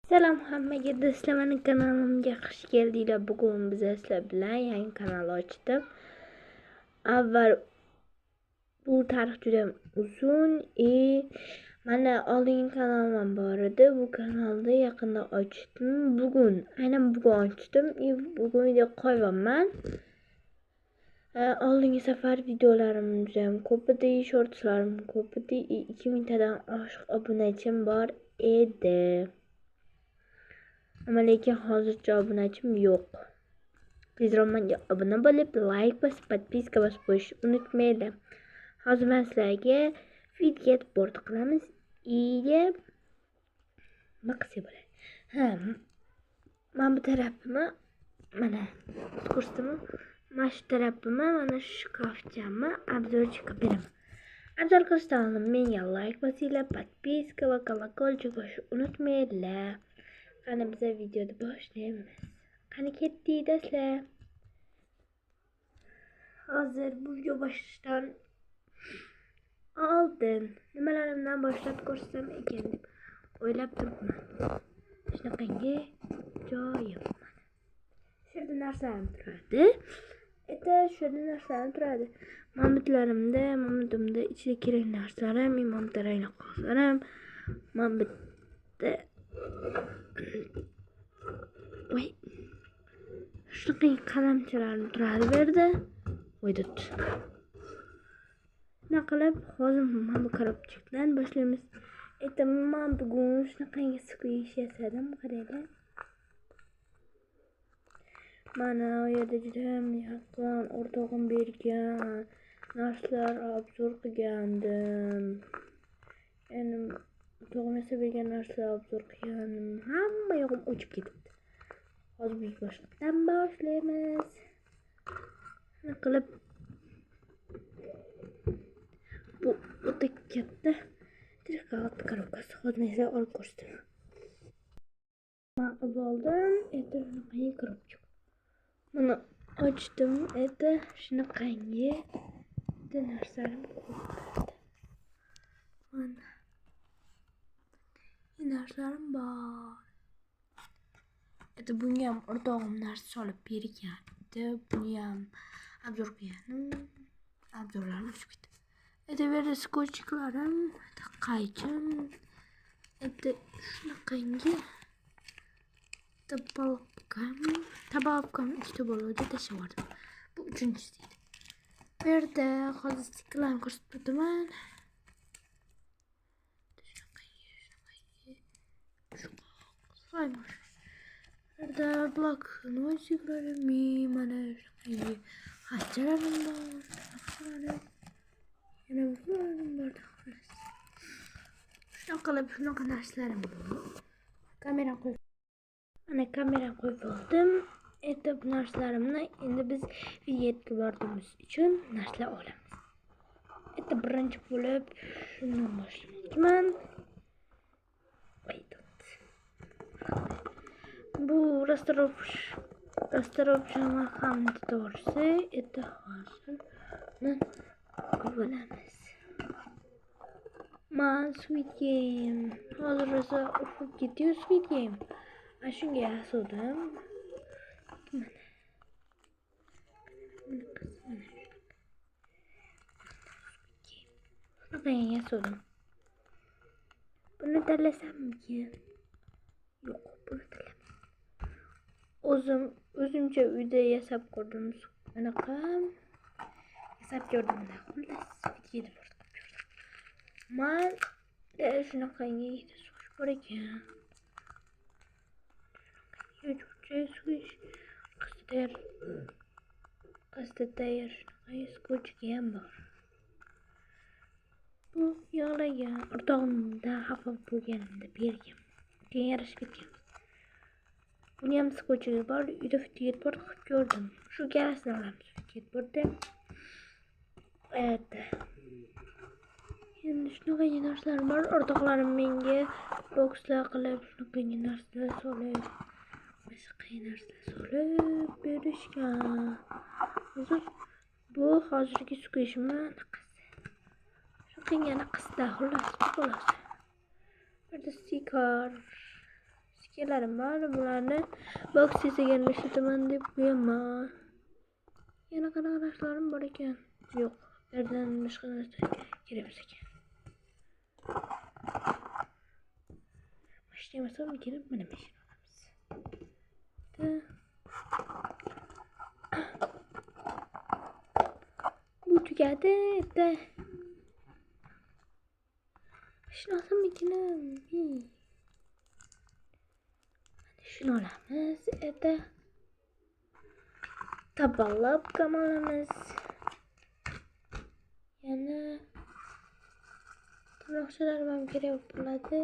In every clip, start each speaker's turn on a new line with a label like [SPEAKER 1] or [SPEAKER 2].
[SPEAKER 1] Selam hammaga do'stlar, meni kanalimga xush keldinglar. Bugun biz sizlar bilan yangi kanal ochdim. Avval bu tarix juda uzun. Mana oldingi kanalim bor edi. Bu kanalda yaqinda ochdim. Aynan bugun ochdim. Bugun video qo'yaman. Oldingi safar videolarim juda ham ko'p edi, shortlarim ko'p edi. 2000 tadan oshiq obunachim bor edi. Ama lekin hozircha obunachim yo'q. Tezroq menga obuna bo'lib, like bosib, podpiska bosib qo'yishni unutmanglar. Hozir men sizlarga Fitget board qilamiz. Nima qilsa bo'ladi? Men bu tarafimni mana ko'rsataman. Mana shu tarafimni, mana shu shkafchamni obzorchi qilib beraman. Obzor qilishdan oldin menga like bosinglar, podpiska va kolokольчик bosishni unutmanglar. Qani biz videoni boshlaymiz. Qani ketdik do'stlar. Hozir bu video boshlashdan oldin nimalarimdan boshlab ko'rsam ekan deb o'ylab turibman. Shunaqangi joyim mana. Shu yerda narsalarim turadi. Shu yerda narsalarim turadi. Mamutlarimda ichida kerak narsalarim, imomda rangli qog'ozlarim, mamutda shunaqangi qalamchalarim turadi bu yerda. Voydut. Nima qilib hozir mana bu korobchikdan boshlaymiz. Men bugun shunaqangi squish yasadim, qaranglar. Mana u yerda juda ham yaqin o'rtog'im bergan narsalar obzor qilgandim. Ya'ni o'rtog'im esa bergan narsalar obzor qilgandim. Hamma yog'im o'chib ketibdi. Hozir biz boshqatdan boshlaymiz. Nima qilib bu o'ta katta triqat korobkasi. Hozir men sizlarga olib ko'rsataman. Men oldim, shunaqangi korobchik. Mana ochdim, shunaqangi narsalarim ko'p. Mana narsalarim bor. Bunga ham o'rtog'im narsa solib bergandi. Buni ham obzor qilganim. Obzorlarim o'chib ketdi. Bu yerda skochklarim, qaychim, shunaqangi tabaqam ikkita bo'ladi, tashlab yubordim. Bu uchinchisi deydi. Bu yerda hozir stikerlarni ko'rsatib o'taman. Slime. Bu yerda blok noise'larim, mana shunaqangi xatchalarim bor. Yana bunlarning bor. Shunaqa narsalarim bor. Kamera qo'yib. Mana kamera qo'yib oldim. Bu narsalarimni endi biz videoga borganimiz uchun narsalar olamiz. Birinchi bo'lib shundan boshlamoqchiman. Bu rastarovka hamda to'g'risi hozir bo'lamiz. Man Sweet Game. Hozir esa o'qib ketdi Sweet Game. Shunga yasovdim. Shunaqangi yasovdim. Buni tanlasammikin? Yo'q, buni tanlamadim. O'zimcha uyda yasab ko'rdim. Anaqa yasab ko'rdim. Xullas, videoda bor. Men shunaqangi so'sh bor ekan. Squish qasdi tayyor shunaqangi skochga ham bor. Bu yig'lagan o'rtog'imda xafa bo'lganimda bergan. Keyin yarashib ketgan. Buni ham skochiga bor, uyda Fitget board qilib ko'rdim. Shu galasini olamiz Fitget boardda. Endi shunaqangi narsalar bor. O'rtoqlarim menga bokslar qilib, shunaqangi narsalar solib, berishgan. Bu hozirgi squishimni shunaqangi anaqasida xullas. Burada stiker fikirlerim var. Bunlarni box yerleştirmen deb qo'yaman. Yana qanaqa narsalarım bor ekan? Yo'q, yerdan boshqa narsa kerak emas ekan. Mashina masam kerak, mana mashina olamiz. Bu tugadi. Mashina olsam şunu olamiz. Tabalab olamiz. Yana tirnoqchalar ham kerak bo'ladi.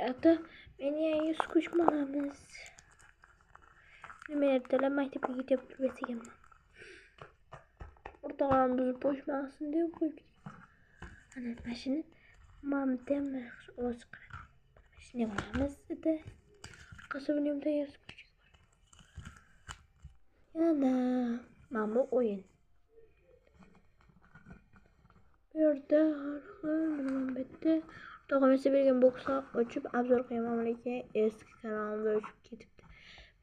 [SPEAKER 1] Hatta men yangi skuchma olamiz. Nima ertalab maktabga ketib turibsiz ekanman. O'rtog'im bizni bo'shmasin deb qo'yib ketgan. Ana mashina mamtam ovoz chiqaradi. Mashina olamiz edi. Qasabini ham tayyor skuchga bor. Yana mana bu o'yin. Bu yerda nima bitta tog'amasi bergan boksni ochib obzor qilganman, lekin eski kanalim o'chib ketibdi.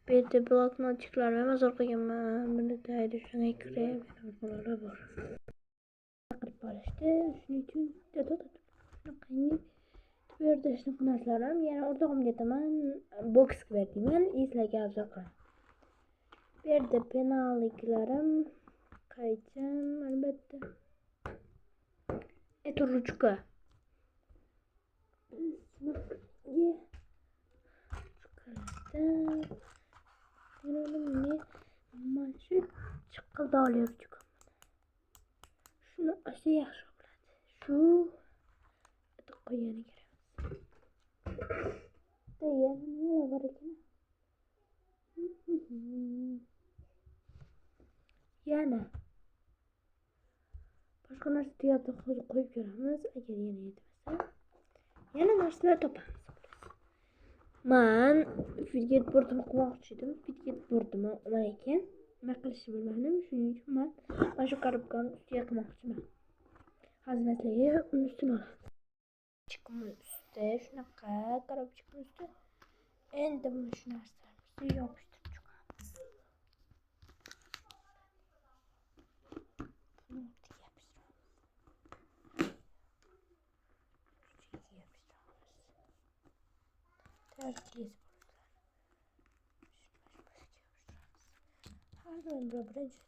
[SPEAKER 1] Bu yerda bloknotchilar ham obzor qilganman. Buni tayyor shunga kirib, bolalar bor. Qilib borishdi. Shuning uchun shunaqangi bu yerda shunaqa narsalar ham yana o'rtog'imga aytaman, boksga berdingman, izlarga obzor qilaman. Bu yerda penalliklarim qaycham albatta. Это ручка. Mana shu chiqilda olib shuni olsa yaxshi bo'ladi. Shu qo'yani kerak. Yana bor ekan. Yana boshqa narsa tuyatda hozir qo'yib ko'ramiz. Agar yana yetmasa, yana narsalar topamiz. Men fitgetbordimni qilmoqchi edim. Fitgetbordimni olmay ekan. Nima qilishni bilmadim. Shuning uchun men mana shu korobkani ustiga qilmoqchiman. Hazmatlarga uni ustini olamiz. Chiqimni usti shunaqa korobchikni usti. Endi buni shu narsalarni yopishtirib chiqamiz. Her gün birinci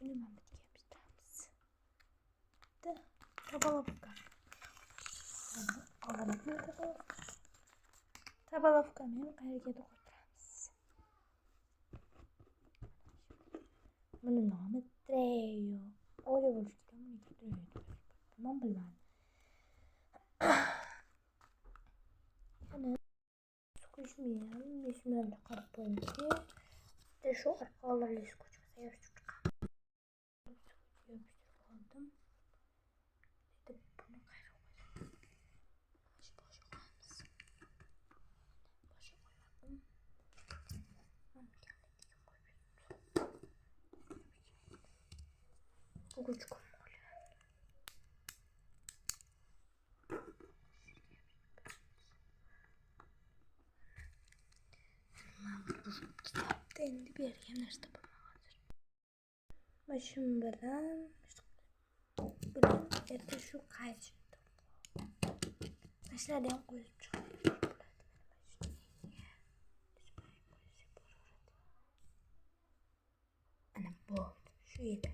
[SPEAKER 1] bunu ben yapacağız. Da tabalavka. Tabalavka men qayerga qo'yamiz? Buni nomi Treyo. O'ylab bo'lish kerak. Tamam bilmadim. Yana skuchmayam, meshlarni qarab qo'yingki. Shu orqali skuchmasa yaxshi chiqadi. Yopishtirib oldim. Deb buni qayerga qo'ydim? Boshqa qo'yamiz. Boshqa qo'ymadim. Ручку. Kitapda endi bergan narsa bo'lmagandir. Mashim bilan erta shu qaychibdi. Mashlarni ham qo'yib chiqarib ana bo'ldi. Shu edi.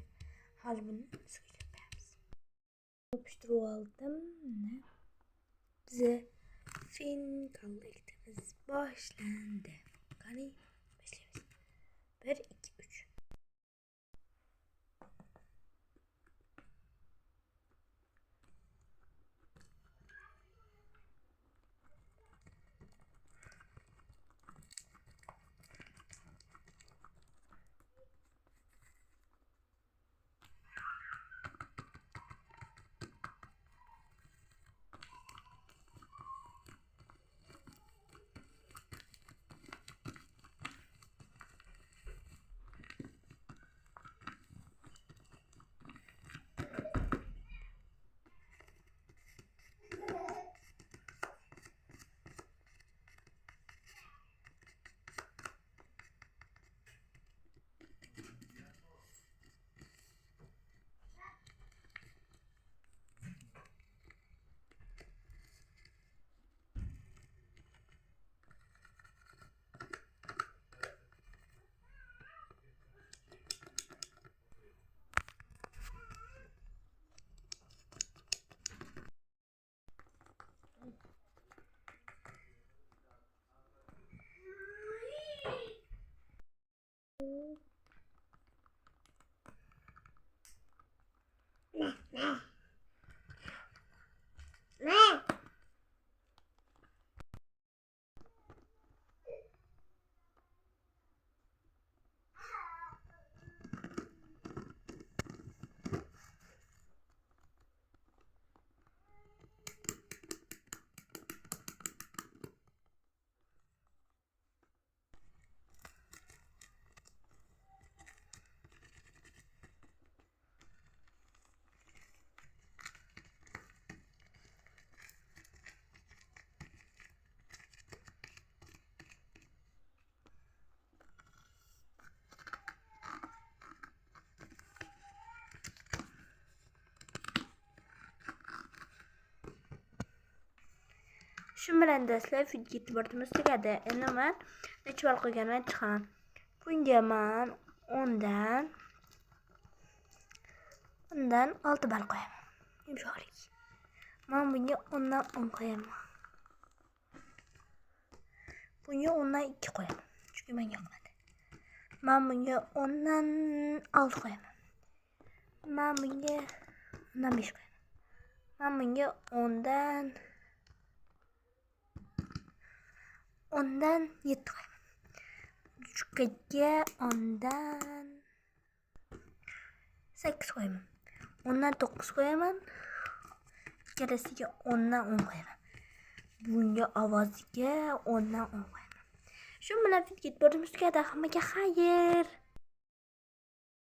[SPEAKER 1] Hozir buni suvga qo'yamiz. Yopishtirib oldim. Bize fin kollektimiz başlandı. Qani başlayamiz. 1 2 3. Shu bilan do'stlar Fitbitimiz tugadi. Endi men necha ball qo'yganman chiqaman. Bunga men 10 dan 6 ball qo'yaman. Yumshoqlik. Men bunga 10 dan 10 qo'yaman. Bunga 10 dan 2 qo'yaman. Chunki menga yoqmadi. Men bunga 10 dan 6 qo'yaman. Men bunga 10 dan 5 qo'yaman. Men bunga 10 dan 7 qo'yaman. Chukaga 10 dan 8 qo'yaman. 10 dan 9 qo'yaman. Ikkalasiga 10 dan 10 qo'yaman. Bunga ovoziga 10 dan 10 qo'yaman. Shu bilan Fitbit borimiz tugadi. Hammaga xayr.